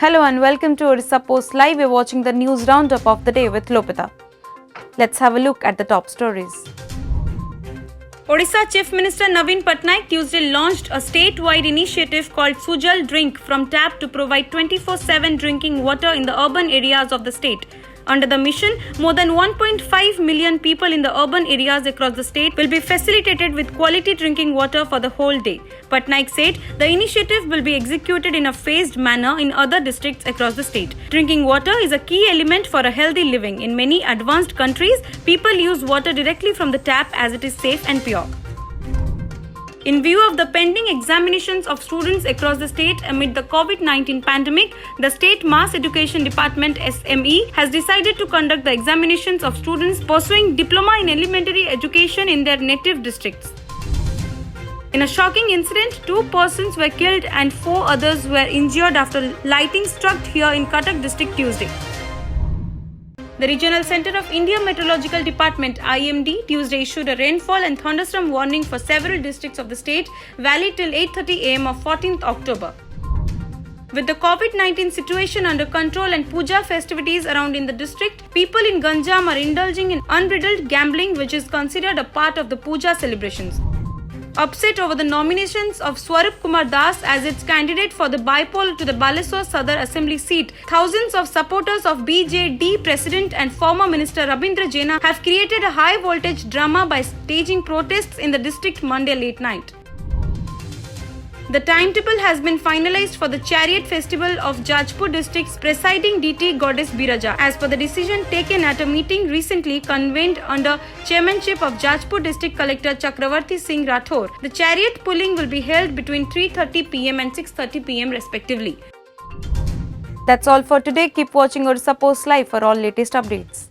Hello and welcome to Orissa Post Live. We're watching the news roundup of the day with Lopita. Let's have a look at the top stories. Odisha Chief Minister Naveen Patnaik Tuesday launched a statewide initiative called Sujal Drink from Tap to provide 24/7 drinking water in the urban areas of the state. Under the mission, more than 1.5 million people in the urban areas across the state will be facilitated with quality drinking water for the whole day. Patnaik said the initiative will be executed in a phased manner in other districts across the state. Drinking water is a key element for a healthy living. In many advanced countries, people use water directly from the tap as it is safe and pure. In view of the pending examinations of students across the state amid the COVID-19 pandemic, the State Mass Education Department SME has decided to conduct the examinations of students pursuing diploma in elementary education in their native districts. In a shocking incident, 2 persons were killed and 4 others were injured after lightning struck here in Cuttack district Tuesday. The Regional Center of India Meteorological Department IMD Tuesday issued a rainfall and thunderstorm warning for several districts of the state, valid till 8:30 am of 14th October. With the COVID-19 situation under control and puja festivities around in the district, people in Ganjam are indulging in unbridled gambling, which is considered a part of the puja celebrations. Upset over the nominations of Swarup Kumar Das as its candidate for the bipolar to the Baleswar Sadar Assembly seat, thousands of supporters of BJD President and former Minister Rabindra Jena have created a high-voltage drama by staging protests in the district Monday late night. The timetable has been finalized for the Chariot Festival of Jajpur district's presiding deity goddess Biraja, as per the decision taken at a meeting recently convened under chairmanship of Jajpur District Collector Chakravarti Singh Rathore. The chariot pulling will be held between 3:30 pm and 6:30 pm respectively. That's all for today. Keep watching Orissa Post Live for all latest updates.